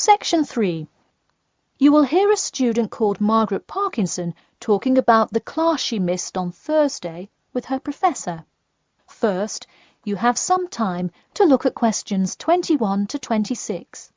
Section 3. You will hear a student called Margaret Parkinson talking about the class she missed on Thursday with her professor. First, you have some time to look at questions 21 to 26.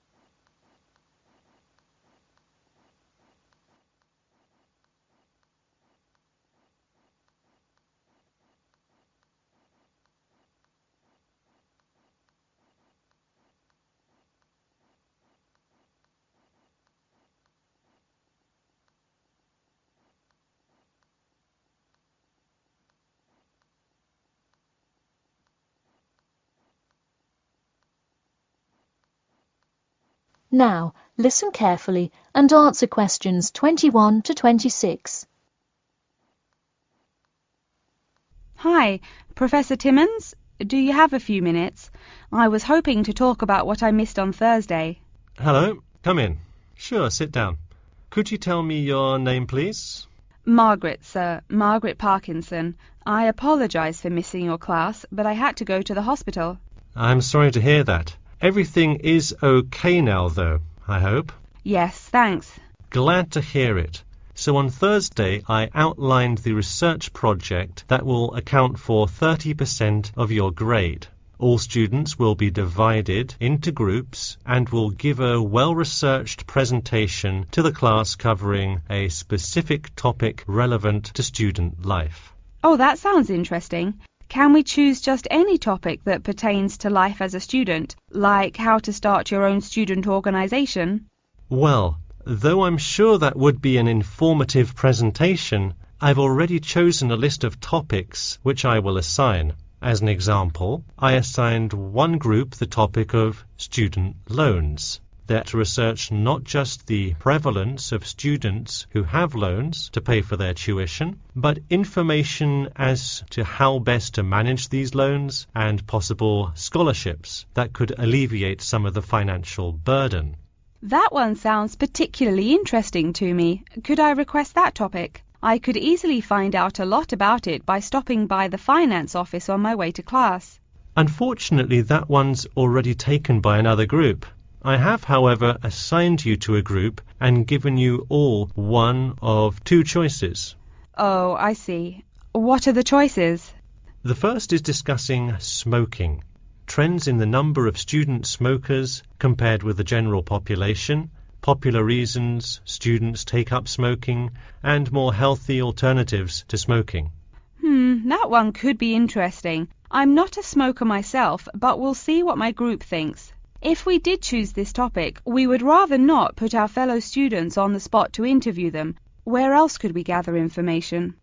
Now, listen carefully and answer questions 21 to 26. Hi, Professor Timmons. Do you have a few minutes? I was hoping to talk about what I missed on Thursday. Hello, come in. Sure, sit down. Could you tell me your name, please? Margaret, sir. Margaret Parkinson. I apologise for missing your class, but I had to go to the hospital. I'm sorry to hear that. Everything is okay now, though, I hope? Yes, thanks. Glad to hear it. So on Thursday, I outlined the research project that will account for 30% of your grade. All students will be divided into groups and will give a well-researched presentation to the class covering a specific topic relevant to student life. Oh, that sounds interesting. Can we choose just any topic that pertains to life as a student, like how to start your own student organisation? Well, though I'm sure that would be an informative presentation, I've already chosen a list of topics which I will assign. As an example, I assigned one group the topic of student loans. They're to research not just the prevalence of students who have loans to pay for their tuition, but information as to how best to manage these loans and possible scholarships that could alleviate some of the financial burden. That one sounds particularly interesting to me. Could I request that topic? I could easily find out a lot about it by stopping by the finance office on my way to class. Unfortunately, that one's already taken by another group. I have, however, assigned you to a group and given you all one of two choices. Oh, I see. What are the choices? The first is discussing smoking, trends in the number of student smokers compared with the general population, popular reasons students take up smoking, and more healthy alternatives to smoking. That one could be interesting. I'm not a smoker myself, but we'll see what my group thinks. If we did choose this topic, we would rather not put our fellow students on the spot to interview them. Where else could we gather information?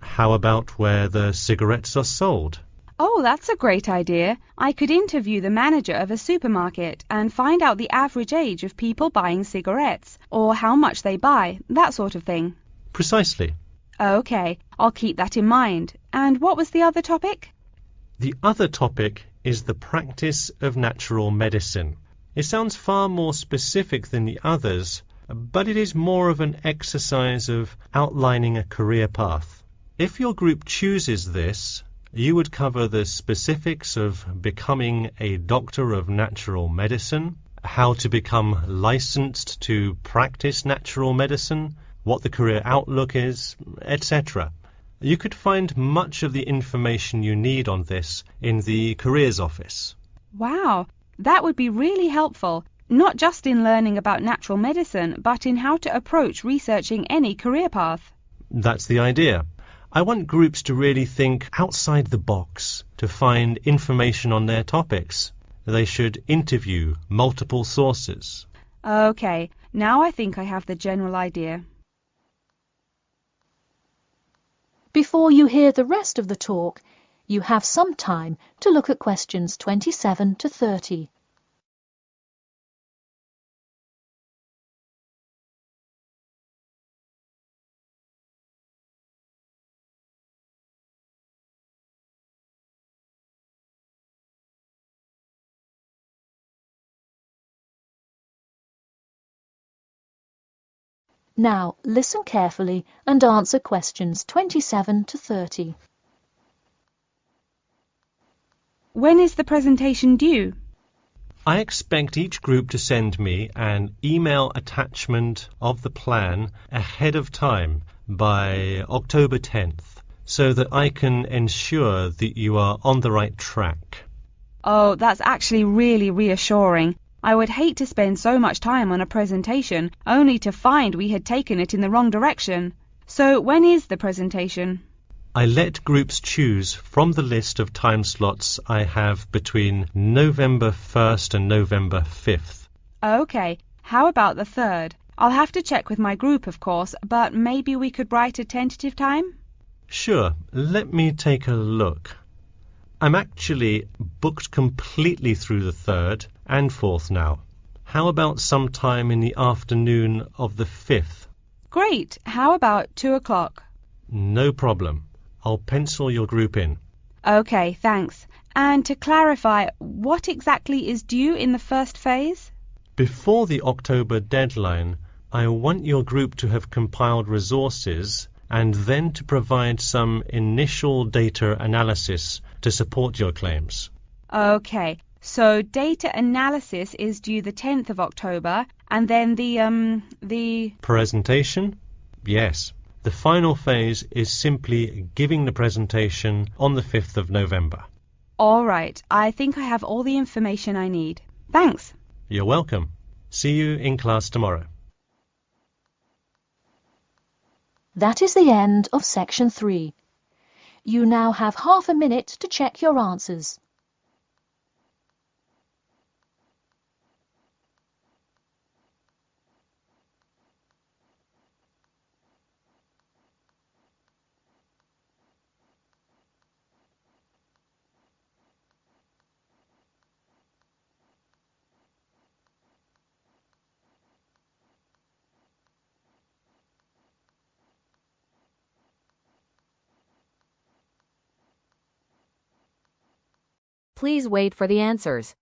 How about where the cigarettes are sold? Oh, that's a great idea. I could interview the manager of a supermarket and find out the average age of people buying cigarettes, or how much they buy, that sort of thing. Precisely. Okay, I'll keep that in mind. And what was the other topic? The other topic is the practice of natural medicine. It sounds far more specific than the others, but it is more of an exercise of outlining a career path. If your group chooses this, you would cover the specifics of becoming a doctor of natural medicine, how to become licensed to practice natural medicine, what the career outlook is, etc. You could find much of the information you need on this in the Careers Office. Wow, that would be really helpful, not just in learning about natural medicine, but in how to approach researching any career path. That's the idea. I want groups to really think outside the box to find information on their topics. They should interview multiple sources. Okay, now I think I have the general idea. Before you hear the rest of the talk, you have some time to look at questions 27 to 30. Now, listen carefully and answer questions 27 to 30. When is the presentation due? I expect each group to send me an email attachment of the plan ahead of time by October 10th, so that I can ensure that you are on the right track. Oh, that's actually really reassuring. I would hate to spend so much time on a presentation only to find we had taken it in the wrong direction. So when is the presentation? I let groups choose from the list of time slots I have between November 1st and November 5th. Okay, how about the 3rd? I'll have to check with my group, of course, but maybe we could write a tentative time? Sure, let me take a look. I'm actually booked completely through the 3rd and 4th now. How about sometime in the afternoon of the 5th? Great, how about 2 o'clock? No problem. I'll pencil your group in. Okay, thanks. And to clarify, what exactly is due in the first phase? Before the October deadline, I want your group to have compiled resources and then to provide some initial data analysis to support your claims. Okay, so data analysis is due the 10th of October, and then the Presentation? Yes. The final phase is simply giving the presentation on the 5th of November. All right, I think I have all the information I need. Thanks. You're welcome. See you in class tomorrow. That is the end of section 3. You now have half a minute to check your answers. Please wait for the answers.